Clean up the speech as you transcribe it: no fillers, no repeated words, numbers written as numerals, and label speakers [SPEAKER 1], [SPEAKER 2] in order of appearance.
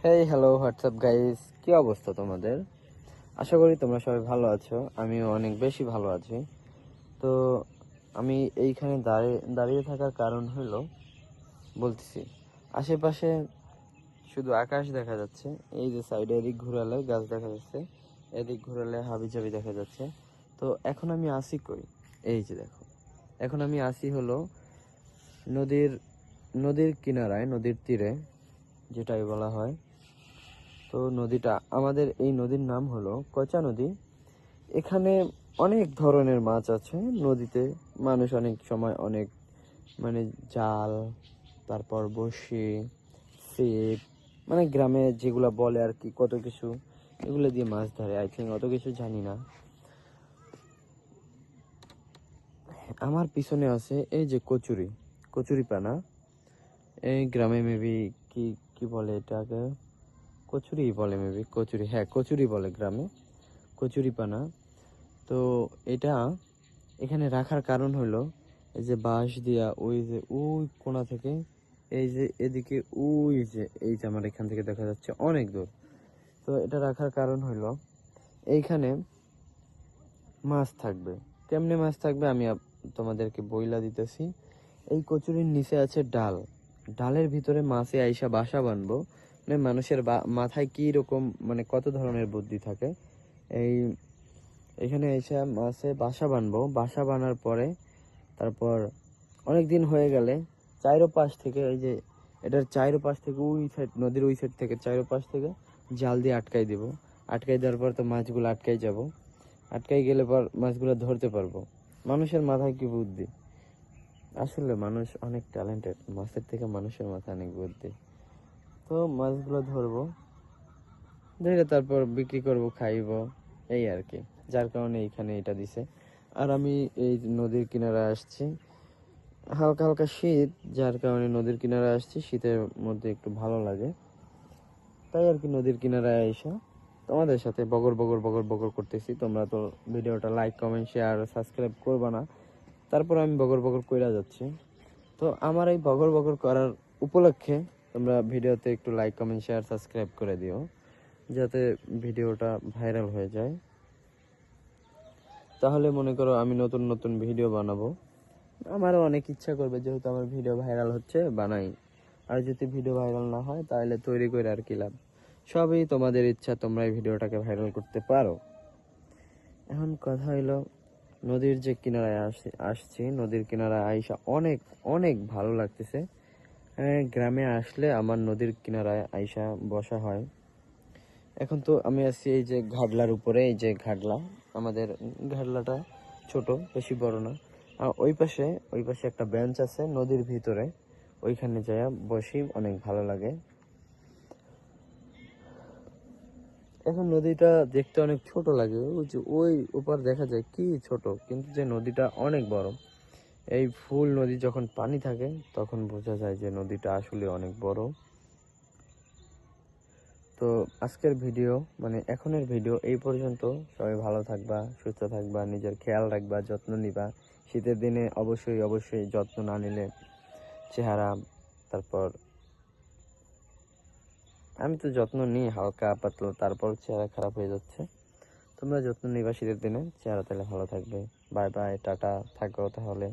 [SPEAKER 1] Hey hello WhatsApp guys, কি অবস্থা তোমাদের? আশা করি তোমরা সবাই ভালো আছো। আমিও অনেক বেশি ভালো আছি। তো আমি এইখানে দাঁড়িয়ে থাকার কারণ হলো বলতেছি, আশেপাশে শুধু আকাশ দেখা যাচ্ছে। এই যে সাইডে এদিক ঘুরালে গাছ দেখা যাচ্ছে, এদিক ঘুরালে হাবিজাবি দেখা যাচ্ছে। তো এখন আমি আসি কই? এই যে দেখো, এখন আমি আসি হলো নদীর নদীর কিনারায়, নদীর তীরে, যেটাই বলা হয়। তো নদীটা, আমাদের এই নদীর নাম হলো কচা নদী। এখানে অনেক ধরনের মাছ আছে নদীতে। মানুষ অনেক সময় অনেক জাল, তারপর বড়শি, ছিপ, গ্রামে যেগুলা বলে আর কি, কত কিছু, এগুলো দিয়ে মাছ ধরে। আই থিঙ্ক অত কিছু জানি না। আমার পিছনে আছে এই যে কচুরি, কচুরি পানা। এই গ্রামে মেবি কি কি বলে এটাকে, কচুরি বলে মেবি, কচুরি, হ্যাঁ কচুরি বলে গ্রামে, কচুরি পানা। তো এটা এখানে রাখার কারণ হলো এই যে বাঁশ দিয়া, ওই যে ওই কোণা থেকে, এই যে এদিকে, ওই যে এই যে আমার এখান থেকে দেখা যাচ্ছে অনেক দূর। তো এটা রাখার কারণ হলো এইখানে মাছ থাকবে। কেমনে মাছ থাকবে আমি তোমাদেরকে বইলা দিতেছি। এই কচুরির নিচে আছে ডাল, ডালের ভিতরে মাছে আইসা বাসা বানবো। মানুষের মাথায় কি রকম, কত ধরনের বুদ্ধি থাকে। এই এখানে এসে মাছে বাসা বানবো, বাসা বানার পরে তারপর অনেক দিন হয়ে গেলে চারোপাশ থেকে, এই যে এটার চারোপাশ থেকে, ওই সাইড নদীর ওই সাইড থেকে চারোপাশ থেকে জাল দিয়ে আটকাই দিব। আটকাই দেওয়ার পর তো মাছগুলো আটকাই যাব, আটকাই গেলে পর মাছগুলো ধরতে পারবো। মানুষের মাথায় কি বুদ্ধি! আসলে মানুষ অনেক ট্যালেন্টেড, মাছের থেকে মানুষের মাথায় অনেক বুদ্ধি। তো মাছগুলো ধরবো, ধরে তারপর বিক্রি করব, খাইব, এই আর কি। যার কারণে এইখানে এটা দিছে। আর আমি এই নদীর কিনারে আসছি, হালকা হালকা শীত, যার কারণে নদীর কিনারে আসছি। শীতের মধ্যে একটু ভালো লাগে, তাই আর কি নদীর কিনারায় আইসা তোমাদের সাথে বগর বগর বগর বগর করতেছি। তোমরা তো ভিডিওটা লাইক, কমেন্ট, শেয়ার, সাবস্ক্রাইব করবা না, তারপর আমি বগর বগর কইরা যাচ্ছি। তো আমার এই বগর বগর করার উপলক্ষে তোমরা ভিডিওতে একটু লাইক, কমেন্ট, শেয়ার, সাবস্ক্রাইব করে দিও, যাতে ভিডিওটা ভাইরাল হয়ে যায়। তাহলে মনে করো আমি নতুন নতুন ভিডিও বানাবো। আমারও অনেক ইচ্ছা করবে, যেহেতু আমার ভিডিও ভাইরাল হচ্ছে, বানাই। আর যদি ভিডিও ভাইরাল না হয় তাহলে তৈরি করে আর কি লাভ। সবই তোমাদের ইচ্ছা, তোমরা এই ভিডিওটাকে ভাইরাল করতে পারো। এখন কথা হইলো, নদীর যে কিনারায় আসছি, নদীর কিনারায় আইসা অনেক অনেক ভালো লাগতেছে। গ্রামে আসলে আমার নদীর কিনারায় আইসা বসা হয়। এখন তো আমি আছি এই যে ঘাটলার উপরে, এই যে ঘাটলা, আমাদের ঘাটলাটা ছোট, বেশি বড় না। আর ওই পাশে একটা বেঞ্চ আছে নদীর ভিতরে, ওইখানে যাইয়া বসি, অনেক ভালো লাগে। এখন নদীটা দেখতে অনেক ছোট লাগে, ওই যে ওই উপর দেখা যায় কি ছোট, কিন্তু যে নদীটা অনেক বড়। এই ফুল নদী যখন পানি থাকে তখন বোঝা যায় যে নদীটা আসলে অনেক বড়। তো আজকের ভিডিও, এখনের ভিডিও এই পর্যন্ত। সবাই ভালো থাকবা, সুস্থ থাকবা, নিজের খেয়াল রাখবা, যত্ন নিবা। শীতের দিনে অবশ্যই অবশ্যই যত্ন না নিলে চেহারা, তারপর আমি তো যত্ন নিই হালকা পাতলা, তারপর চেহারা খারাপ হয়ে যাচ্ছে। তোমরা যত্ন নিবা শীতের দিনে, চেহারা তাহলে ভালো থাকবে। বাই বাই, টাটা, থাকো তাহলে।